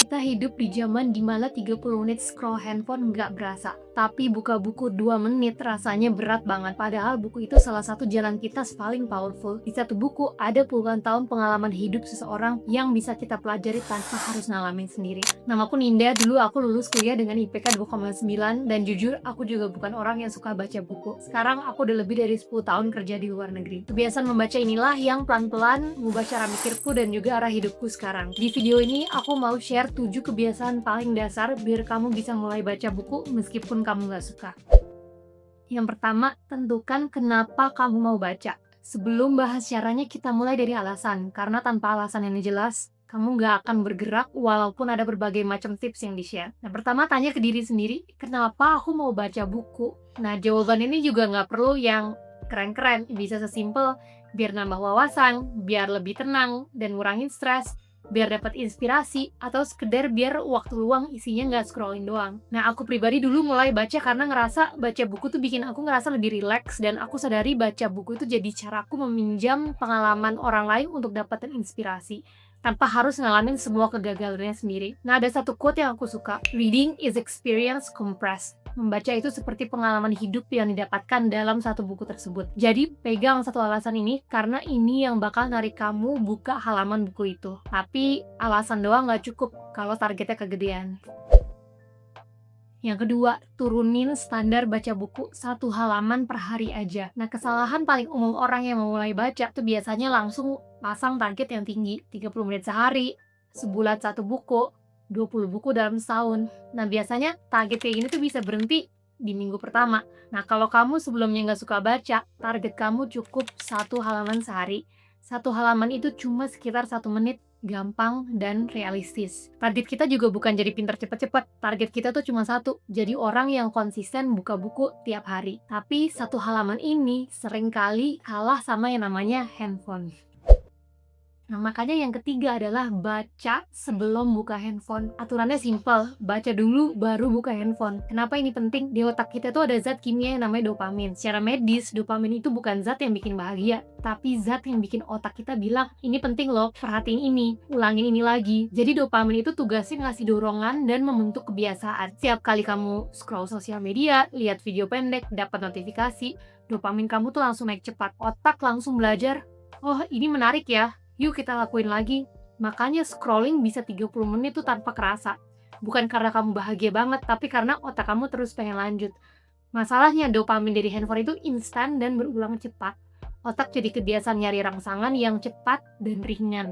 Kita hidup di zaman dimana 30 menit scroll handphone nggak berasa, tapi buka buku 2 menit rasanya berat banget. Padahal buku itu salah satu jalan kita paling powerful. Di satu buku ada puluhan tahun pengalaman hidup seseorang yang bisa kita pelajari tanpa harus ngalamin sendiri. Namaku Ninda, dulu aku lulus kuliah dengan IPK 2,9 dan jujur aku juga bukan orang yang suka baca buku. Sekarang aku udah lebih dari 10 tahun kerja di luar negeri. Kebiasaan membaca inilah yang pelan-pelan mengubah cara mikirku dan juga arah hidupku sekarang. Di video ini aku mau share 7 kebiasaan paling dasar biar kamu bisa mulai baca buku meskipun kamu gak suka. Yang pertama, tentukan kenapa kamu mau baca. Sebelum bahas caranya, kita mulai dari alasan. Karena tanpa alasan yang jelas, kamu gak akan bergerak walaupun ada berbagai macam tips yang di-share. Nah, pertama tanya ke diri sendiri, kenapa aku mau baca buku? Nah, jawaban ini juga gak perlu yang keren-keren. Bisa sesimpel, biar nambah wawasan, biar lebih tenang, dan ngurangin stres, biar dapat inspirasi, atau sekedar biar waktu luang isinya nggak scrolling doang. Nah, aku pribadi dulu mulai baca karena ngerasa baca buku tuh bikin aku ngerasa lebih rileks, dan aku sadari baca buku itu jadi caraku meminjam pengalaman orang lain untuk dapetin inspirasi tanpa harus ngalamin semua kegagalannya sendiri. Nah, ada satu quote yang aku suka, "Reading is experience compressed." Membaca itu seperti pengalaman hidup yang didapatkan dalam satu buku tersebut. Jadi, pegang satu alasan ini karena ini yang bakal narik kamu buka halaman buku itu. Tapi, alasan doang nggak cukup kalau targetnya kegedean. Yang kedua, turunin standar baca buku 1 halaman per hari aja. Nah, kesalahan paling umum orang yang mau mulai baca tuh biasanya langsung pasang target yang tinggi, 30 menit sehari, sebulan 1 buku, 20 buku dalam setahun. Nah, biasanya target kayak gini tuh bisa berhenti di minggu pertama. Nah, kalau kamu sebelumnya nggak suka baca, target kamu cukup 1 halaman sehari. 1 halaman itu cuma sekitar 1 menit, gampang dan realistis. Target kita juga bukan jadi pintar cepet-cepet. Target kita tuh cuma satu, jadi orang yang konsisten buka buku tiap hari. Tapi 1 halaman ini seringkali kalah sama yang namanya handphone. Nah, makanya yang ketiga adalah baca sebelum buka handphone. Aturannya simpel, baca dulu baru buka handphone. Kenapa ini penting? Di otak kita tuh ada zat kimia yang namanya dopamin. Secara medis, dopamin itu bukan zat yang bikin bahagia, tapi zat yang bikin otak kita bilang, ini penting loh, perhatiin ini, ulangin ini lagi. Jadi dopamin itu tugasnya ngasih dorongan dan membentuk kebiasaan. Setiap kali kamu scroll sosial media, lihat video pendek, dapat notifikasi, dopamin kamu tuh langsung naik cepat. Otak langsung belajar, oh ini menarik ya, yuk kita lakuin lagi. Makanya scrolling bisa 30 menit tuh tanpa kerasa. Bukan karena kamu bahagia banget, tapi karena otak kamu terus pengen lanjut. Masalahnya dopamin dari handphone itu instan dan berulang cepat. Otak jadi kebiasaan nyari rangsangan yang cepat dan ringan.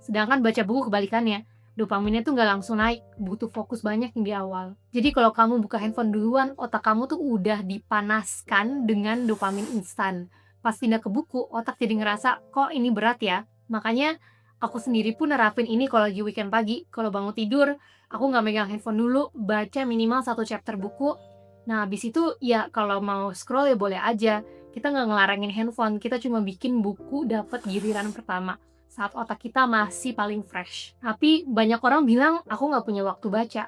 Sedangkan baca buku kebalikannya, dopaminnya tuh nggak langsung naik, butuh fokus banyak yang di awal. Jadi kalau kamu buka handphone duluan, otak kamu tuh udah dipanaskan dengan dopamin instan. Pas pindah ke buku, otak jadi ngerasa, kok ini berat ya? Makanya aku sendiri pun nerapin ini kalau lagi weekend pagi. Kalau bangun tidur, aku nggak megang handphone dulu, baca minimal 1 chapter buku. Nah, habis itu ya kalau mau scroll ya boleh aja. Kita nggak ngelarangin handphone, kita cuma bikin buku dapat giliran pertama saat otak kita masih paling fresh. Tapi banyak orang bilang aku nggak punya waktu baca.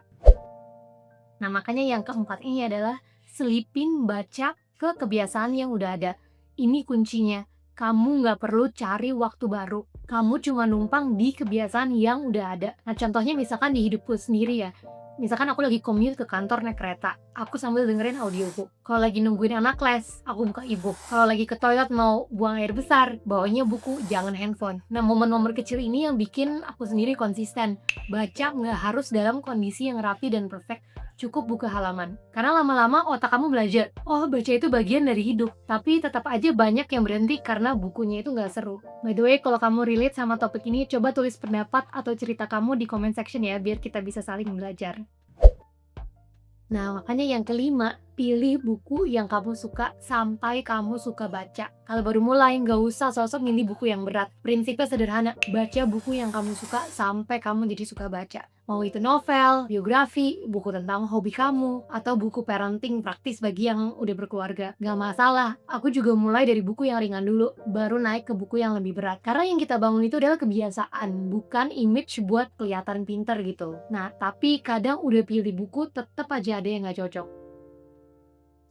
Nah, makanya yang keempat ini adalah selipin baca ke kebiasaan yang udah ada. Ini kuncinya. Kamu nggak perlu cari waktu baru. Kamu cuma numpang di kebiasaan yang udah ada. Nah, contohnya misalkan di hidupku sendiri ya. Misalkan aku lagi commute ke kantor naik kereta, aku sambil dengerin audiobook. Kalau lagi nungguin anak les, aku buka ebook. Kalau lagi ke toilet mau buang air besar, bawanya buku, jangan handphone. Nah, momen-momen kecil ini yang bikin aku sendiri konsisten. Baca nggak harus dalam kondisi yang rapi dan perfect, cukup buka halaman. Karena lama-lama otak kamu belajar, oh baca itu bagian dari hidup. Tapi tetap aja banyak yang berhenti karena bukunya itu nggak seru. By the way, kalau kamu relate sama topik ini, coba tulis pendapat atau cerita kamu di comment section ya, biar kita bisa saling belajar. Nah, makanya yang kelima, pilih buku yang kamu suka sampai kamu suka baca. Kalau baru mulai, nggak usah sosok milih buku yang berat. Prinsipnya sederhana, baca buku yang kamu suka sampai kamu jadi suka baca. Mau itu novel, biografi, buku tentang hobi kamu, atau buku parenting praktis bagi yang udah berkeluarga. Nggak masalah, aku juga mulai dari buku yang ringan dulu, baru naik ke buku yang lebih berat. Karena yang kita bangun itu adalah kebiasaan, bukan image buat kelihatan pinter gitu. Nah, tapi kadang udah pilih buku, tetap aja ada yang nggak cocok.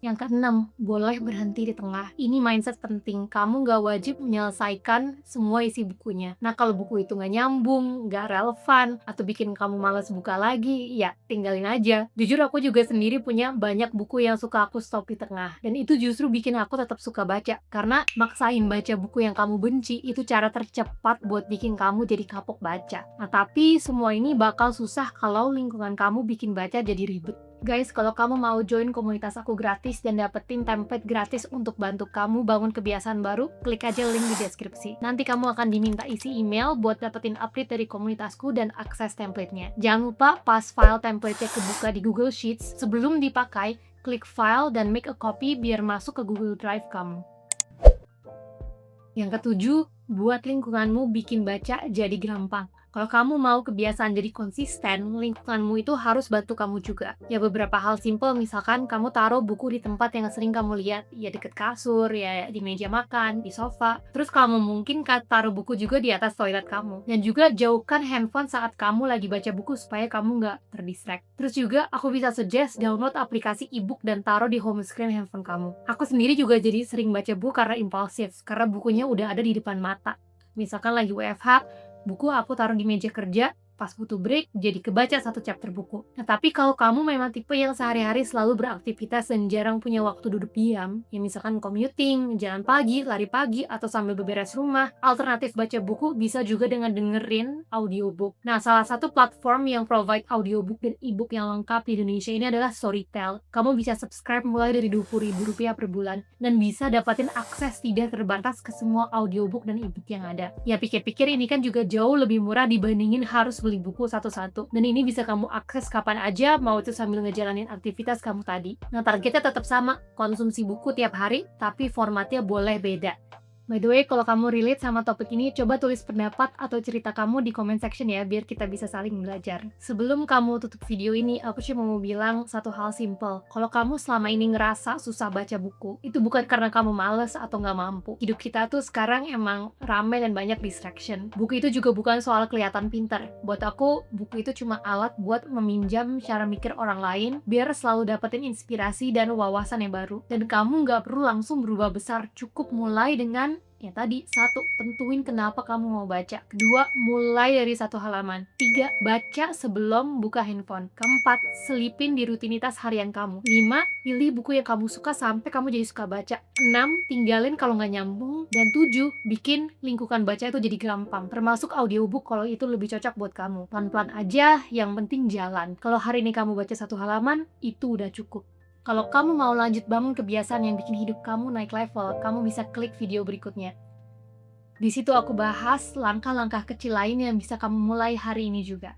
Yang keenam, boleh berhenti di tengah. Ini mindset penting, kamu nggak wajib menyelesaikan semua isi bukunya. Nah, kalau buku itu nggak nyambung, nggak relevan, atau bikin kamu malas buka lagi, ya tinggalin aja. Jujur aku juga sendiri punya banyak buku yang suka aku stop di tengah. Dan itu justru bikin aku tetap suka baca. Karena maksain baca buku yang kamu benci, itu cara tercepat buat bikin kamu jadi kapok baca. Nah, tapi semua ini bakal susah kalau lingkungan kamu bikin baca jadi ribet. Guys, kalau kamu mau join komunitas aku gratis dan dapetin template gratis untuk bantu kamu bangun kebiasaan baru, klik aja link di deskripsi. Nanti kamu akan diminta isi email buat dapetin update dari komunitasku dan akses template-nya. Jangan lupa pas file template-nya kebuka di Google Sheets, sebelum dipakai, klik file dan make a copy biar masuk ke Google Drive kamu. Yang ketujuh, buat lingkunganmu bikin baca jadi gampang. Kalau kamu mau kebiasaan jadi konsisten, lingkunganmu itu harus bantu kamu juga. Ya beberapa hal simple, misalkan kamu taruh buku di tempat yang sering kamu lihat, ya deket kasur, ya di meja makan, di sofa. Terus kamu mungkin taruh buku juga di atas toilet kamu. Dan juga jauhkan handphone saat kamu lagi baca buku supaya kamu nggak terdistract. Terus juga aku bisa suggest download aplikasi ebook dan taruh di home screen handphone kamu. Aku sendiri juga jadi sering baca buku karena impulsif, karena bukunya udah ada di depan mata. Misalkan lagi WFH, buku aku taruh di meja kerja, pas butuh break, jadi kebaca satu chapter buku. Nah, tapi kalau kamu memang tipe yang sehari-hari selalu beraktivitas dan jarang punya waktu duduk diam, ya misalkan commuting, jalan pagi, lari pagi, atau sambil beberes rumah, alternatif baca buku bisa juga dengan dengerin audiobook. Nah, salah satu platform yang provide audiobook dan ebook yang lengkap di Indonesia ini adalah Storytel. Kamu bisa subscribe mulai dari Rp20.000 per bulan, dan bisa dapatin akses tidak terbatas ke semua audiobook dan ebook yang ada. Ya pikir-pikir ini kan juga jauh lebih murah dibandingin harus beli buku satu-satu, dan ini bisa kamu akses kapan aja, mau itu sambil ngejalanin aktivitas kamu tadi. Nah, targetnya tetap sama, konsumsi buku tiap hari, tapi formatnya boleh beda. By the way, kalau kamu relate sama topik ini, coba tulis pendapat atau cerita kamu di comment section ya, biar kita bisa saling belajar. Sebelum kamu tutup video ini, aku cuma mau bilang satu hal simple. Kalau kamu selama ini ngerasa susah baca buku, itu bukan karena kamu males atau nggak mampu. Hidup kita tuh sekarang emang rame dan banyak distraction. Buku itu juga bukan soal kelihatan pintar. Buat aku, buku itu cuma alat buat meminjam cara mikir orang lain, biar selalu dapetin inspirasi dan wawasan yang baru. Dan kamu nggak perlu langsung berubah besar, cukup mulai dengan ya tadi, 1. Tentuin kenapa kamu mau baca. 2. Mulai dari 1 halaman. 3. Baca sebelum buka handphone. 4. Selipin di rutinitas harian kamu. 5. Pilih buku yang kamu suka sampai kamu jadi suka baca. 6. Tinggalin kalau nggak nyambung. Dan 7. Bikin lingkungan baca itu jadi gampang. Termasuk audiobook kalau itu lebih cocok buat kamu. Pelan-pelan aja, yang penting jalan. Kalau hari ini kamu baca 1 halaman, itu udah cukup. Kalau kamu mau lanjut bangun kebiasaan yang bikin hidup kamu naik level, kamu bisa klik video berikutnya. Di situ aku bahas langkah-langkah kecil lain yang bisa kamu mulai hari ini juga.